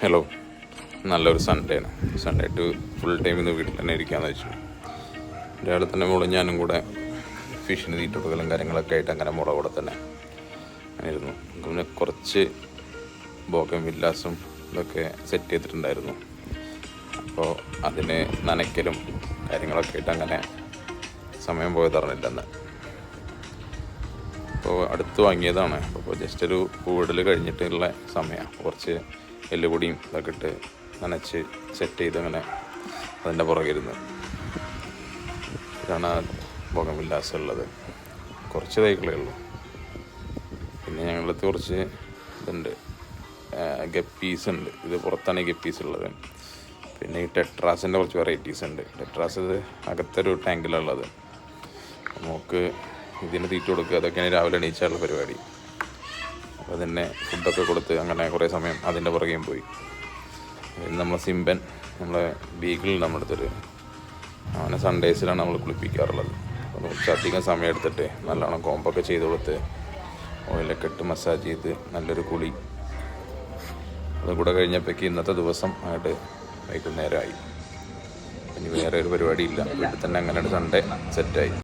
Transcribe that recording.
Hello, നല്ലൊരു Sunday ആണ്. Sunday ആയിട്ട് ഫുൾ ടൈം ഇന്ന് വീട്ടിൽ തന്നെ ഇരിക്കാമെന്ന് വെച്ചു. രാവിലെ തന്നെ മോളും ഞാനും കൂടെ ഫിഷിന് തീറ്റൊടുക്കലും കാര്യങ്ങളൊക്കെ ആയിട്ട് അങ്ങനെ മുള കൂടെ തന്നെ ആയിരുന്നു. പിന്നെ കുറച്ച് ബോഗൻ വില്ലാസും ഇതൊക്കെ സെറ്റ് ചെയ്തിട്ടുണ്ടായിരുന്നു. അപ്പോൾ അതിന് നനയ്ക്കലും കാര്യങ്ങളൊക്കെ ആയിട്ട് അങ്ങനെ സമയം പോയത് അറിഞ്ഞില്ലെന്ന്. അപ്പോൾ അടുത്ത് വാങ്ങിയതാണ്. അപ്പോൾ ജസ്റ്റ് ഒരു പൂവിടൽ കഴിഞ്ഞിട്ടുള്ള സമയമാണ്. കുറച്ച് എല്ലുപൊടിയും ഇതൊക്കെ ഇട്ട് നനച്ച് സെറ്റ് ചെയ്ത് അങ്ങനെ അതിൻ്റെ പുറകിരുന്ന് ഇതാണ് ബോഗൻ വില്ലാസ് ഉള്ളത്. കുറച്ച് തൈകളേ ഉള്ളൂ. പിന്നെ ഞങ്ങളടുത്ത് കുറച്ച് ഇതുണ്ട്, ഗപ്പീസ് ഉണ്ട്. ഇത് പുറത്താണ് ഈ ഗപ്പീസ് ഉള്ളത്. പിന്നെ ഈ ടെട്രാസിൻ്റെ കുറച്ച് വെറൈറ്റീസ് ഉണ്ട്. ടെട്രാസ് ഇത് അകത്തൊരു ടാങ്കിലുള്ളത്. നമുക്ക് ഇതിന് തീറ്റ കൊടുക്കുക, അതൊക്കെയാണ് രാവിലെ എണീച്ചുള്ള പരിപാടി. അപ്പോൾ അതിനെ ഫുഡൊക്കെ കൊടുത്ത് അങ്ങനെ കുറേ സമയം അതിൻ്റെ പുറകെയും പോയി. നമ്മളെ സിംബൻ, നമ്മളെ ബീഗിൾ നമ്മുടെ അടുത്തൊരു അവനെ സൺഡേസിലാണ് നമ്മൾ കുളിപ്പിക്കാറുള്ളത്. അപ്പോൾ കുറച്ചധികം സമയം എടുത്തിട്ട് നല്ലോണം കോമ്പൊക്കെ ചെയ്ത് കൊടുത്ത് ഓയിലൊക്കെ ഇട്ട് മസാജ് ചെയ്ത് നല്ലൊരു കുളി അതും കൂടെ കഴിഞ്ഞപ്പോഴേക്ക് ഇന്നത്തെ ദിവസം ആയിട്ട് വൈകുന്നേരമായി. ഇനി വേറെ ഒരു പരിപാടിയില്ല, വീട്ടിൽ തന്നെ അങ്ങനെ ഒരു സൺഡേ സെറ്റായി.